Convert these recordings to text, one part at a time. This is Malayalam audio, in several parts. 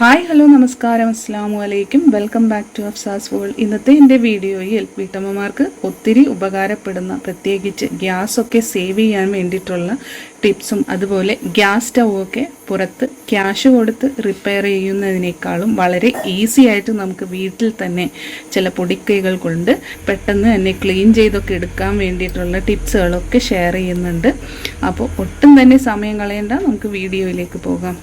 ഹായ് ഹലോ നമസ്കാരം അസ്സലാമു അലൈക്കും welcome back to Afsas world. ഇന്നത്തെ എൻ്റെ വീഡിയോയിൽ വീട്ടമ്മമാർക്ക് ഒത്തിരി ഉപകാരപ്പെടുന്ന പ്രത്യേകിച്ച് ഗ്യാസൊക്കെ സേവ് ചെയ്യാൻ വേണ്ടിയിട്ടുള്ള ടിപ്സും അതുപോലെ ഗ്യാസ് സ്റ്റൗവൊക്കെ പുറത്ത് ക്യാഷ് കൊടുത്ത് റിപ്പയർ ചെയ്യുന്നതിനേക്കാളും വളരെ ഈസി ആയിട്ട് നമുക്ക് വീട്ടിൽ തന്നെ ചില പൊടിക്കൈകൾ കൊണ്ട് പെട്ടെന്ന് തന്നെ ക്ലീൻ ചെയ്തൊക്കെ എടുക്കാൻ വേണ്ടിയിട്ടുള്ള ടിപ്സുകളൊക്കെ ഷെയർ ചെയ്യുന്നുണ്ട്. അപ്പോൾ ഒട്ടും തന്നെ സമയം കളയേണ്ട, നമുക്ക് വീഡിയോയിലേക്ക് പോകാം.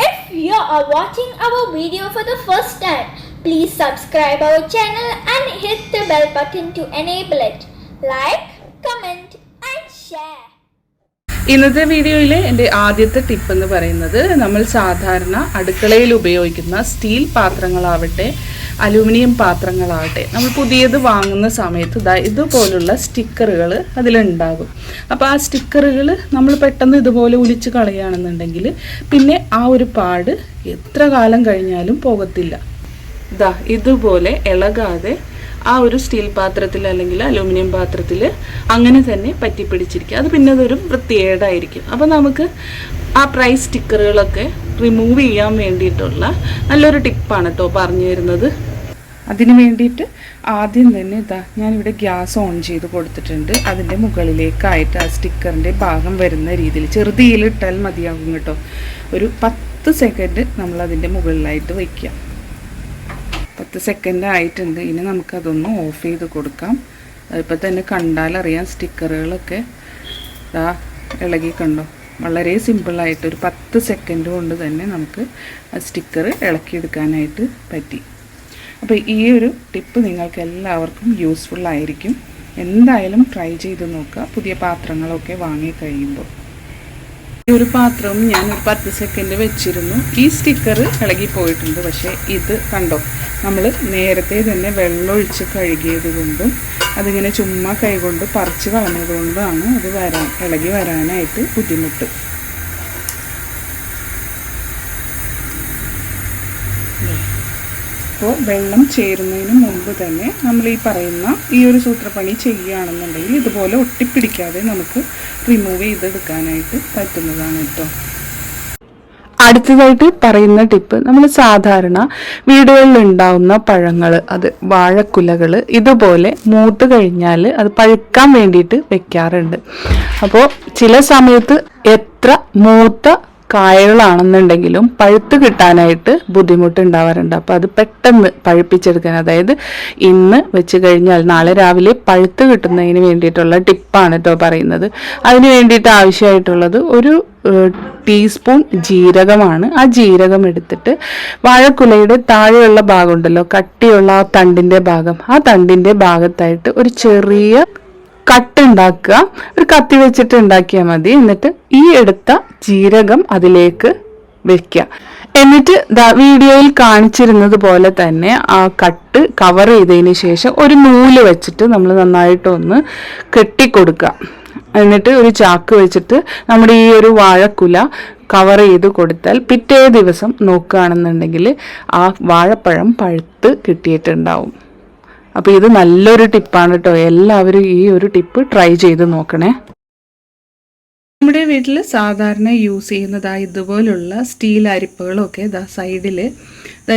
If you are watching our video for the first time, please subscribe our channel and hit the bell button to enable it. Like, comment and share. ഇന്നത്തെ വീഡിയോയിലെ എൻ്റെ ആദ്യത്തെ ടിപ്പ് എന്ന് പറയുന്നത്, നമ്മൾ സാധാരണ അടുക്കളയിൽ ഉപയോഗിക്കുന്ന സ്റ്റീൽ പാത്രങ്ങളാവട്ടെ അലൂമിനിയം പാത്രങ്ങളാവട്ടെ നമ്മൾ പുതിയത് വാങ്ങുന്ന സമയത്ത് ഇതുപോലുള്ള സ്റ്റിക്കറുകൾ അതിലുണ്ടാകും. അപ്പോൾ ആ സ്റ്റിക്കറുകൾ നമ്മൾ പെട്ടെന്ന് ഇതുപോലെ ഉലിച്ച് കളയുകയാണെന്നുണ്ടെങ്കിൽ പിന്നെ ആ ഒരു പാട് എത്ര കാലം കഴിഞ്ഞാലും പോകത്തില്ല. ഇതുപോലെ ഇളകാതെ ആ ഒരു സ്റ്റീൽ പാത്രത്തിൽ അല്ലെങ്കിൽ അലൂമിനിയം പാത്രത്തിൽ അങ്ങനെ തന്നെ പറ്റിപ്പിടിച്ചിരിക്കുക. അത് പിന്നെ അതൊരു വൃത്തികേടായിരിക്കും. അപ്പോൾ നമുക്ക് ആ പ്രൈസ് സ്റ്റിക്കറുകളൊക്കെ റിമൂവ് ചെയ്യാൻ വേണ്ടിയിട്ടുള്ള നല്ലൊരു ടിപ്പാണ് കേട്ടോ പറഞ്ഞു തരുന്നത്. അതിന് വേണ്ടിയിട്ട് ആദ്യം തന്നെ ഞാനിവിടെ ഗ്യാസ് ഓൺ ചെയ്ത് കൊടുത്തിട്ടുണ്ട്. അതിൻ്റെ മുകളിലേക്കായിട്ട് ആ സ്റ്റിക്കറിൻ്റെ ഭാഗം വരുന്ന രീതിയിൽ ചെറുതീയിലിട്ടാൽ മതിയാകും കേട്ടോ. ഒരു 10 സെക്കൻഡ് നമ്മളതിൻ്റെ മുകളിലായിട്ട് വയ്ക്കുക. 10 സെക്കൻഡ് ആയിട്ടുണ്ട്. ഇനി നമുക്കതൊന്ന് ഓഫ് ചെയ്ത് കൊടുക്കാം. അതിപ്പോൾ തന്നെ കണ്ടാലറിയാം സ്റ്റിക്കറുകളൊക്കെ ഇളകി കണ്ടോ. വളരെ സിമ്പിളായിട്ട് ഒരു 10 സെക്കൻഡ് കൊണ്ട് തന്നെ നമുക്ക് ആ സ്റ്റിക്കർ ഇളക്കിയെടുക്കാനായിട്ട് പറ്റി. അപ്പോൾ ഈ ഒരു ടിപ്പ് നിങ്ങൾക്ക് എല്ലാവർക്കും യൂസ്ഫുൾ ആയിരിക്കും. എന്തായാലും ട്രൈ ചെയ്ത് നോക്കുക പുതിയ പാത്രങ്ങളൊക്കെ വാങ്ങി കഴിയുമ്പോൾ. ഈ ഒരു പാത്രവും ഞാനൊരു 10 സെക്കൻഡ് വെച്ചിരുന്നു. ഈ സ്റ്റിക്കർ ഇളകിപ്പോയിട്ടുണ്ട്. പക്ഷേ ഇത് കണ്ടോ, നമ്മൾ നേരത്തെ തന്നെ വെള്ളമൊഴിച്ച് കഴുകിയത് കൊണ്ടും അതിങ്ങനെ ചുമ്മാ കൈകൊണ്ട് പറിച്ച് കളഞ്ഞത് കൊണ്ടാണ് അത് ഇളകി വരാനായിട്ട് ബുദ്ധിമുട്ട്. അപ്പോൾ വെള്ളം ചേരുന്നതിന് മുമ്പ് തന്നെ നമ്മൾ ഈ പറയുന്ന ഈ ഒരു സൂത്രപ്പണി ചെയ്യുകയാണെന്നുണ്ടെങ്കിൽ ഇതുപോലെ ഒട്ടിപ്പിടിക്കാതെ നമുക്ക് റിമൂവ് ചെയ്തെടുക്കാനായിട്ട് പറ്റുന്നതാണ് കേട്ടോ. അടുത്തതായിട്ട് പറയുന്ന ടിപ്പ്, നമ്മൾ സാധാരണ വീടുകളിൽ ഉണ്ടാവുന്ന പഴങ്ങൾ, അത് വാഴക്കുലകൾ ഇതുപോലെ മൂത്ത് കഴിഞ്ഞാൽ അത് പഴുക്കാൻ വേണ്ടിയിട്ട് വെക്കാറുണ്ട്. അപ്പോൾ ചില സമയത്ത് എത്ര മൂത്ത കായകളാണെന്നുണ്ടെങ്കിലും പഴുത്ത് കിട്ടാനായിട്ട് ബുദ്ധിമുട്ടുണ്ടാവാറുണ്ട്. അപ്പോൾ അത് പെട്ടെന്ന് പഴുപ്പിച്ചെടുക്കാൻ, അതായത് ഇന്ന് വെച്ച് കഴിഞ്ഞാൽ നാളെ രാവിലെ പഴുത്ത് കിട്ടുന്നതിന് വേണ്ടിയിട്ടുള്ള ടിപ്പാണ് കേട്ടോ പറയുന്നത്. അതിന് വേണ്ടിയിട്ട് ആവശ്യമായിട്ടുള്ളത് ഒരു ടീസ്പൂൺ ജീരകമാണ്. ആ ജീരകം എടുത്തിട്ട് വാഴക്കുലയുടെ താഴെയുള്ള ഭാഗം ഉണ്ടല്ലോ, കട്ടിയുള്ള ആ തണ്ടിൻ്റെ ഭാഗം, ആ തണ്ടിൻ്റെ ഭാഗത്തായിട്ട് ഒരു ചെറിയ കട്ടുണ്ടാക്കുക. ഒരു കത്തി വെച്ചിട്ട് ഉണ്ടാക്കിയാൽ മതി. എന്നിട്ട് ഈ എടുത്ത ജീരകം അതിലേക്ക് വെക്കുക. എന്നിട്ട് വീഡിയോയിൽ കാണിച്ചിരുന്നത് പോലെ തന്നെ ആ കട്ട് കവർ ചെയ്തതിന് ശേഷം ഒരു നൂല് വെച്ചിട്ട് നമ്മൾ നന്നായിട്ടൊന്ന് കെട്ടിക്കൊടുക്കുക. എന്നിട്ട് ഒരു ചാക്ക് വെച്ചിട്ട് നമ്മുടെ ഈ ഒരു വാഴക്കുല കവർ ചെയ്ത് കൊടുത്താൽ പിറ്റേ ദിവസം നോക്കുകയാണെന്നുണ്ടെങ്കിൽ ആ വാഴപ്പഴം പഴുത്ത് കിട്ടിയിട്ടുണ്ടാവും. അപ്പോൾ ഇത് നല്ലൊരു ടിപ്പാണ് കേട്ടോ. എല്ലാവരും ഈ ഒരു ടിപ്പ് ട്രൈ ചെയ്ത് നോക്കണേ. നമ്മുടെ വീട്ടിൽ സാധാരണ യൂസ് ചെയ്യുന്നതായ ഇതുപോലുള്ള സ്റ്റീൽ അരിപ്പകളൊക്കെ സൈഡിൽ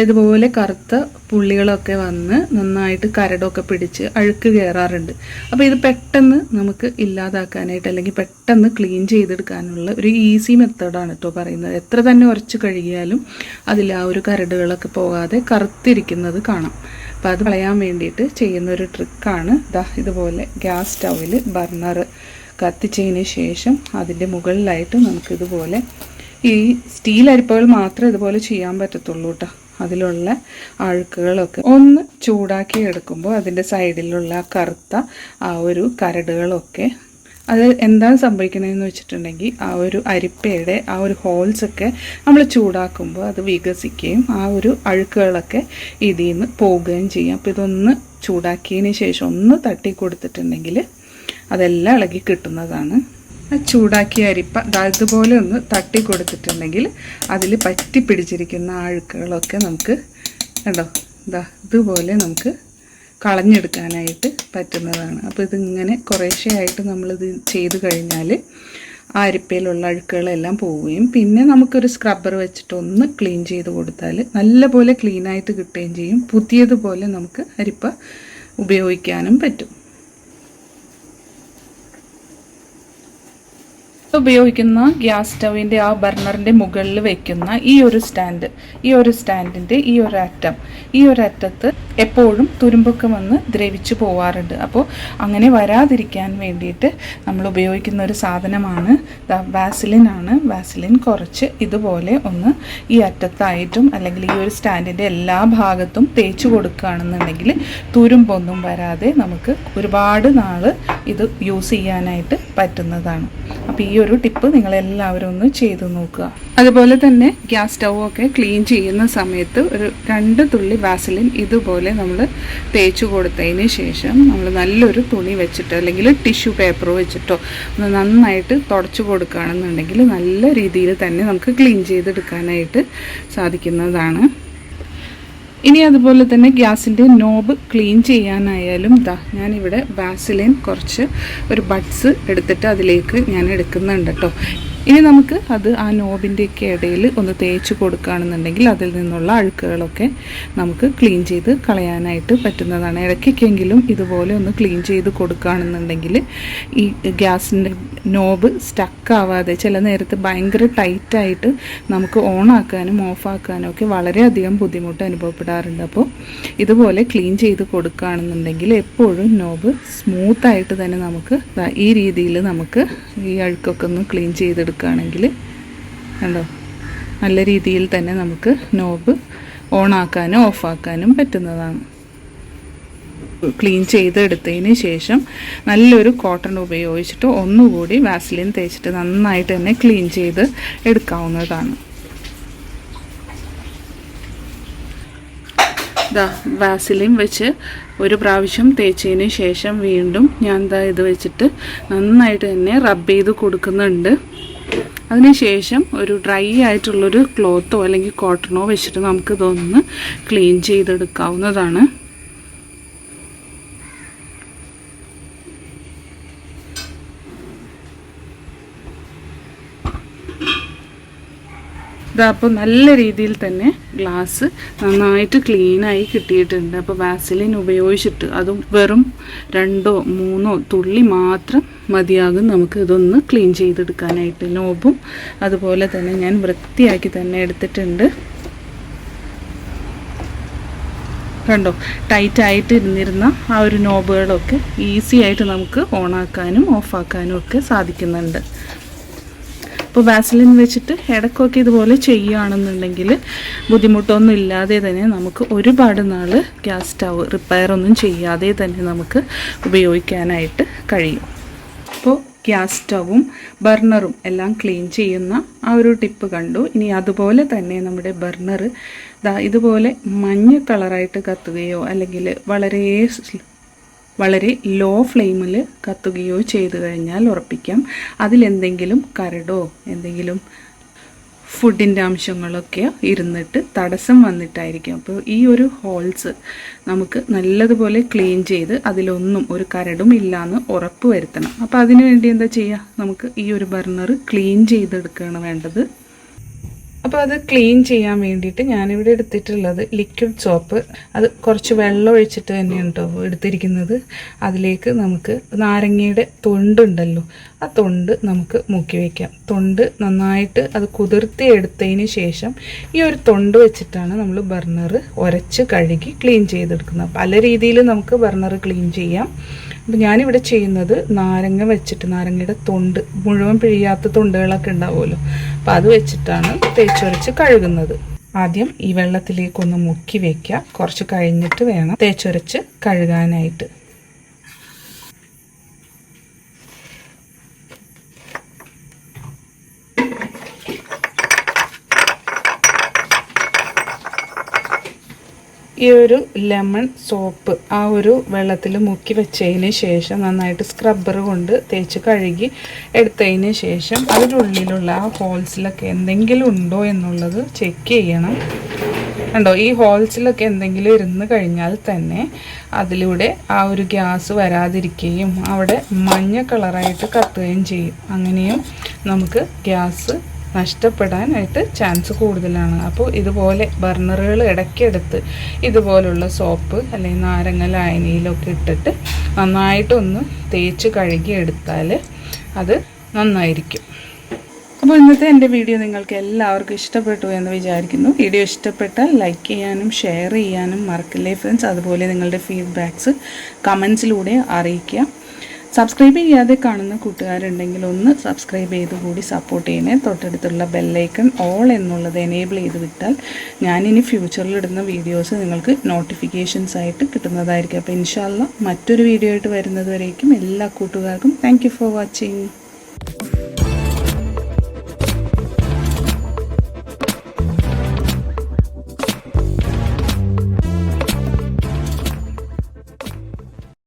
ഇതുപോലെ കറുത്ത പുള്ളികളൊക്കെ വന്ന് നന്നായിട്ട് കരടൊക്കെ പിടിച്ച് അഴുക്ക് കയറാറുണ്ട്. അപ്പോൾ ഇത് പെട്ടെന്ന് നമുക്ക് ഇല്ലാതാക്കാനായിട്ട് അല്ലെങ്കിൽ പെട്ടെന്ന് ക്ലീൻ ചെയ്തെടുക്കാനുള്ള ഒരു ഈസി മെത്തേഡാണ് കേട്ടോ പറയുന്നത്. എത്ര തന്നെ ഉരച്ച് കഴുകിയാലും അതിൽ ആ ഒരു കരടുകളൊക്കെ പോകാതെ കറുത്തിരിക്കുന്നത് കാണാം. അപ്പോൾ അത് കളയാൻ വേണ്ടിയിട്ട് ചെയ്യുന്ന ഒരു ട്രിക്കാണ് ഇതുപോലെ ഗ്യാസ് സ്റ്റൗവിൽ ബർണർ കത്തിച്ചതിന് ശേഷം അതിൻ്റെ മുകളിലായിട്ട് നമുക്കിതുപോലെ ഈ സ്റ്റീൽ അരിപ്പകൾ മാത്രമേ ഇതുപോലെ ചെയ്യാൻ പറ്റത്തുള്ളൂ കേട്ടോ. അതിലുള്ള അഴുക്കുകളൊക്കെ ഒന്ന് ചൂടാക്കി എടുക്കുമ്പോൾ അതിൻ്റെ സൈഡിലുള്ള കറുത്ത ആ ഒരു കരടുകളൊക്കെ അത് എന്താണ് സംഭവിക്കുന്നതെന്ന് വെച്ചിട്ടുണ്ടെങ്കിൽ ആ ഒരു അരിപ്പയുടെ ആ ഒരു ഹോൾസൊക്കെ നമ്മൾ ചൂടാക്കുമ്പോൾ അത് വികസിക്കുകയും ആ ഒരു അഴുക്കുകളൊക്കെ ഇതിൽ നിന്ന് പോവുകയും ചെയ്യും. അപ്പോൾ ഇതൊന്ന് ചൂടാക്കിയതിന് ശേഷം ഒന്ന് തട്ടി കൊടുത്തിട്ടുണ്ടെങ്കിൽ അതെല്ലാം ഇളകി കിട്ടുന്നതാണ്. ചൂടാക്കിയ അരിപ്പ ഇതുപോലെ ഒന്ന് തട്ടി കൊടുത്തിട്ടുണ്ടെങ്കിൽ അതിൽ പറ്റി പിടിച്ചിരിക്കുന്ന അഴുക്കുകളൊക്കെ നമുക്ക് കണ്ടോ ഇതുപോലെ നമുക്ക് കളഞ്ഞെടുക്കാനായിട്ട് പറ്റുന്നതാണ്. അപ്പോൾ ഇതിങ്ങനെ കുറേശ്ശെയായിട്ട് നമ്മളിത് ചെയ്ത് കഴിഞ്ഞാൽ ആ അരിപ്പയിലുള്ള അഴുക്കുകളെല്ലാം പോവുകയും പിന്നെ നമുക്കൊരു സ്ക്രബ്ബർ വെച്ചിട്ട് ഒന്ന് ക്ലീൻ ചെയ്ത് കൊടുത്താൽ നല്ലപോലെ ക്ലീനായിട്ട് കിട്ടുകയും ചെയ്യും. പുതിയതുപോലെ നമുക്ക് അരിപ്പ ഉപയോഗിക്കാനും പറ്റും. ഉപയോഗിക്കുന്ന ഗ്യാസ് സ്റ്റവിൻ്റെ ആ ബർണറിൻ്റെ മുകളിൽ വെക്കുന്ന ഈ ഒരു സ്റ്റാൻഡിൻ്റെ ഈ ഒരു അറ്റത്ത് എപ്പോഴും തുരുമ്പൊക്കെ വന്ന് ദ്രവിച്ചു പോവാറുണ്ട്. അപ്പോൾ അങ്ങനെ വരാതിരിക്കാൻ വേണ്ടിയിട്ട് നമ്മൾ ഉപയോഗിക്കുന്ന ഒരു സാധനമാണ് വാസലിൻ കുറച്ച് ഇതുപോലെ ഒന്ന് ഈ അറ്റത്തായിട്ടും അല്ലെങ്കിൽ ഈ ഒരു സ്റ്റാൻഡിൻ്റെ എല്ലാ ഭാഗത്തും തേച്ച് കൊടുക്കുകയാണെന്നുണ്ടെങ്കിൽ തുരുമ്പൊന്നും വരാതെ നമുക്ക് ഒരുപാട് നാൾ ഇത് യൂസ് ചെയ്യാനായിട്ട് പറ്റുന്നതാണ്. അപ്പോൾ ഈ ഒരു ടിപ്പ് നിങ്ങളെല്ലാവരും ഒന്ന് ചെയ്തു നോക്കുക. അതുപോലെ തന്നെ ഗ്യാസ് സ്റ്റൗവൊക്കെ ക്ലീൻ ചെയ്യുന്ന സമയത്ത് ഒരു 2 തുള്ളി വാസലിൻ ഇതുപോലെ നമ്മൾ തേച്ച് കൊടുത്തതിന് ശേഷം നമ്മൾ നല്ലൊരു തുണി വെച്ചിട്ടോ അല്ലെങ്കിൽ ടിഷ്യൂ പേപ്പർ വെച്ചിട്ടോ ഒന്ന് നന്നായിട്ട് തുടച്ചു കൊടുക്കുകയാണെന്നുണ്ടെങ്കിൽ നല്ല രീതിയിൽ തന്നെ നമുക്ക് ക്ലീൻ ചെയ്തെടുക്കാനായിട്ട് സാധിക്കുന്നതാണ്. ഇനി അതുപോലെ തന്നെ ഗ്യാസിൻ്റെ നോബ് ക്ലീൻ ചെയ്യാനായാലും ഞാനിവിടെ വാസലിൻ കുറച്ച് ഒരു ബഡ്സ് എടുത്തിട്ട് അതിലേക്ക് ഞാൻ എടുക്കുന്നുണ്ട് കേട്ടോ. ഇനി നമുക്ക് അത് ആ നോബിൻ്റെയൊക്കെ ഇടയിൽ ഒന്ന് തേച്ച് കൊടുക്കുകയാണെന്നുണ്ടെങ്കിൽ അതിൽ നിന്നുള്ള അഴുക്കുകളൊക്കെ നമുക്ക് ക്ലീൻ ചെയ്ത് കളയാനായിട്ട് പറ്റുന്നതാണ്. ഇടയ്ക്കൊക്കെയെങ്കിലും ഇതുപോലെ ഒന്ന് ക്ലീൻ ചെയ്ത് കൊടുക്കുകയാണെന്നുണ്ടെങ്കിൽ ഈ ഗ്യാസിൻ്റെ നോബ് സ്റ്റക്കാവാതെ ചില നേരത്ത് ഭയങ്കര ടൈറ്റായിട്ട് നമുക്ക് ഓണാക്കാനും ഓഫാക്കാനും ഒക്കെ വളരെയധികം ബുദ്ധിമുട്ട് അനുഭവപ്പെടാറുണ്ട്. അപ്പോൾ ഇതുപോലെ ക്ലീൻ ചെയ്ത് കൊടുക്കുകയാണെന്നുണ്ടെങ്കിൽ എപ്പോഴും നോബ് സ്മൂത്തായിട്ട് തന്നെ നമുക്ക് ഈ രീതിയിൽ നമുക്ക് ഈ അഴുക്കൊക്കെ ഒന്ന് ക്ലീൻ ചെയ്തെടുക്കുകയാണെങ്കിൽ കണ്ടോ നല്ല രീതിയിൽ തന്നെ നമുക്ക് നോബ് ഓണാക്കാനും ഓഫാക്കാനും പറ്റുന്നതാണ്. ക്ലീൻ ചെയ്തെടുത്തതിന് ശേഷം നല്ലൊരു കോട്ടൺ ഉപയോഗിച്ചിട്ട് ഒന്നുകൂടി വാസലിൻ തേച്ചിട്ട് നന്നായിട്ട് തന്നെ ക്ലീൻ ചെയ്ത് എടുക്കാവുന്നതാണ്. വാസലിൻ വെച്ച് ഒരു പ്രാവശ്യം തേച്ചതിന് ശേഷം വീണ്ടും ഞാൻ ഇത് വെച്ചിട്ട് നന്നായിട്ട് തന്നെ റബ്ബ് ചെയ്ത് കൊടുക്കുന്നുണ്ട്. അതിനുശേഷം ഒരു ഡ്രൈ ആയിട്ടുള്ളൊരു ക്ലോത്തോ അല്ലെങ്കിൽ കോട്ടണോ വെച്ചിട്ട് നമുക്കിതൊന്ന് ക്ലീൻ ചെയ്തെടുക്കാവുന്നതാണ്. അപ്പോൾ നല്ല രീതിയിൽ തന്നെ ഗ്ലാസ് നന്നായിട്ട് ക്ലീനായി കിട്ടിയിട്ടുണ്ട്. അപ്പോൾ വാസലിൻ ഉപയോഗിച്ചിട്ട് അതും വെറും 2 3 തുള്ളി മാത്രം മതിയാകും നമുക്ക് ഇതൊന്ന് ക്ലീൻ ചെയ്തെടുക്കാനായിട്ട്. നോബും അതുപോലെ തന്നെ ഞാൻ വൃത്തിയാക്കി തന്നെ എടുത്തിട്ടുണ്ട്. കണ്ടോ ടൈറ്റായിട്ട് ഇരുന്നിരുന്ന ആ ഒരു നോബുകളൊക്കെ ഈസി ആയിട്ട് നമുക്ക് ഓണാക്കാനും ഓഫാക്കാനും ഒക്കെ സാധിക്കുന്നുണ്ട്. അപ്പോൾ വാസലിൻ വെച്ചിട്ട് ഇടയ്ക്കൊക്കെ ഇതുപോലെ ചെയ്യുകയാണെന്നുണ്ടെങ്കിൽ ബുദ്ധിമുട്ടൊന്നും ഇല്ലാതെ തന്നെ നമുക്ക് ഒരുപാട് നാൾ ഗ്യാസ് സ്റ്റവ് റിപ്പയർ ഒന്നും ചെയ്യാതെ തന്നെ നമുക്ക് ഉപയോഗിക്കാനായിട്ട് കഴിയും. അപ്പോൾ ഗ്യാസ് സ്റ്റവും ബർണറും എല്ലാം ക്ലീൻ ചെയ്യുന്ന ആ ഒരു ടിപ്പ് കണ്ടു. ഇനി അതുപോലെ തന്നെ നമ്മുടെ ബർണർ ഇതുപോലെ മഞ്ഞ കളറായിട്ട് കത്തുകയോ അല്ലെങ്കിൽ വളരെ ലോ ഫ്ലെയിമിൽ കത്തുകയോ ചെയ്തു കഴിഞ്ഞാൽ ഉറപ്പിക്കാം അതിലെന്തെങ്കിലും കരടോ എന്തെങ്കിലും ഫുഡിൻ്റെ അംശങ്ങളൊക്കെ ഇരുന്നിട്ട് തടസ്സം വന്നിട്ടായിരിക്കും. അപ്പോൾ ഈ ഒരു ഹോൾസ് നമുക്ക് നല്ലതുപോലെ ക്ലീൻ ചെയ്ത് അതിലൊന്നും ഒരു കരടും ഇല്ലയെന്ന് ഉറപ്പ് വരുത്തണം. അപ്പോൾ അതിനു വേണ്ടി എന്താ ചെയ്യുക, നമുക്ക് ഈ ഒരു ബർണർ ക്ലീൻ ചെയ്തെടുക്കുകയാണ് വേണ്ടത്. അപ്പോൾ അത് ക്ലീൻ ചെയ്യാൻ വേണ്ടിയിട്ട് ഞാനിവിടെ എടുത്തിട്ടുള്ളത് ലിക്വിഡ് സോപ്പ്. അത് കുറച്ച് വെള്ളം ഒഴിച്ചിട്ട് തന്നെയാണ് കേട്ടോ എടുത്തിരിക്കുന്നത്. അതിലേക്ക് നമുക്ക് നാരങ്ങയുടെ തൊണ്ടുണ്ടല്ലോ ആ തൊണ്ട് നമുക്ക് മുക്കി വയ്ക്കാം. തൊണ്ട് നന്നായിട്ട് അത് കുതിർത്തി എടുത്തതിന് ശേഷം ഈ ഒരു തൊണ്ട് വെച്ചിട്ടാണ് നമ്മൾ ബർണർ ഉരച്ച് കഴുകി ക്ലീൻ ചെയ്തെടുക്കുന്നത്. പല രീതിയിൽ നമുക്ക് ബർണർ ക്ലീൻ ചെയ്യാം. അപ്പോൾ ഞാനിവിടെ ചെയ്യുന്നത് നാരങ്ങ വെച്ചിട്ട് നാരങ്ങയുടെ തൊണ്ട് മുഴുവൻ പിഴിയാത്ത തൊണ്ടുകളൊക്കെ ഉണ്ടാവുമല്ലോ അപ്പോൾ അത് വെച്ചിട്ടാണ് തേച്ചൊരച്ച് കഴുകുന്നത്. ആദ്യം ഈ വെള്ളത്തിലേക്കൊന്ന് മുക്കി വയ്ക്കുക. കുറച്ച് കഴിഞ്ഞിട്ട് വേണം തേച്ചൊരച്ച് കഴുകാനായിട്ട്. ഈ ഒരു ലെമൺ സോപ്പ് ആ ഒരു വെള്ളത്തിൽ മുക്കി വെച്ചതിന് ശേഷം നന്നായിട്ട് സ്ക്രബ്ബർ കൊണ്ട് തേച്ച് കഴുകി എടുത്തതിന് ശേഷം അതിൻ്റെ ഉള്ളിലുള്ള ആ ഹോൾസിലൊക്കെ എന്തെങ്കിലും ഉണ്ടോ എന്നുള്ളത് ചെക്ക് ചെയ്യണം. കണ്ടോ, ഈ ഹോൾസിലൊക്കെ എന്തെങ്കിലും ഇരുന്ന് കഴിഞ്ഞാൽ തന്നെ അതിലൂടെ ആ ഒരു ഗ്യാസ് വരാതിരിക്കുകയും അവിടെ മഞ്ഞ കളറായിട്ട് കത്തുകയും ചെയ്യും. അങ്ങനെയും നമുക്ക് ഗ്യാസ് നഷ്ടപ്പെടാനായിട്ട് ചാൻസ് കൂടുതലാണ്. അപ്പോൾ ഇതുപോലെ ബർണറുകൾ ഇടയ്ക്കെടുത്ത് ഇതുപോലുള്ള സോപ്പ് അല്ലെങ്കിൽ നാരങ്ങ ലായനിയിലൊക്കെ ഇട്ടിട്ട് നന്നായിട്ടൊന്ന് തേച്ച് കഴുകി എടുത്താൽ അത് നന്നായിരിക്കും. അപ്പോൾ ഇന്നത്തെ എൻ്റെ വീഡിയോ നിങ്ങൾക്ക് എല്ലാവർക്കും ഇഷ്ടപ്പെട്ടു എന്ന് വിചാരിക്കുന്നു. വീഡിയോ ഇഷ്ടപ്പെട്ടാൽ ലൈക്ക് ചെയ്യാനും ഷെയർ ചെയ്യാനും മറക്കില്ലേ ഫ്രണ്ട്സ്. അതുപോലെ നിങ്ങളുടെ ഫീഡ്ബാക്ക്സ് കമൻസിലൂടെ അറിയിക്കുക. സബ്സ്ക്രൈബ് ചെയ്യാതെ കാണുന്ന കൂട്ടുകാരുണ്ടെങ്കിൽ ഒന്ന് സബ്സ്ക്രൈബ് ചെയ്ത് കൂടി സപ്പോർട്ട് ചെയ്യണേ. തൊട്ടടുത്തുള്ള ബെല്ലൈക്കൺ ഓൾ എന്നുള്ളത് എനേബിൾ ചെയ്ത് വിട്ടാൽ ഞാനിനി ഫ്യൂച്ചറിൽ ഇടുന്ന വീഡിയോസ് നിങ്ങൾക്ക് നോട്ടിഫിക്കേഷൻസ് ആയിട്ട് കിട്ടുന്നതായിരിക്കും. അപ്പോൾ ഇൻഷാ അല്ലാഹ് മറ്റൊരു വീഡിയോ ആയിട്ട് വരുന്നത് വരേക്കും എല്ലാ കൂട്ടുകാർക്കും താങ്ക് യു ഫോർ വാച്ചിങ്.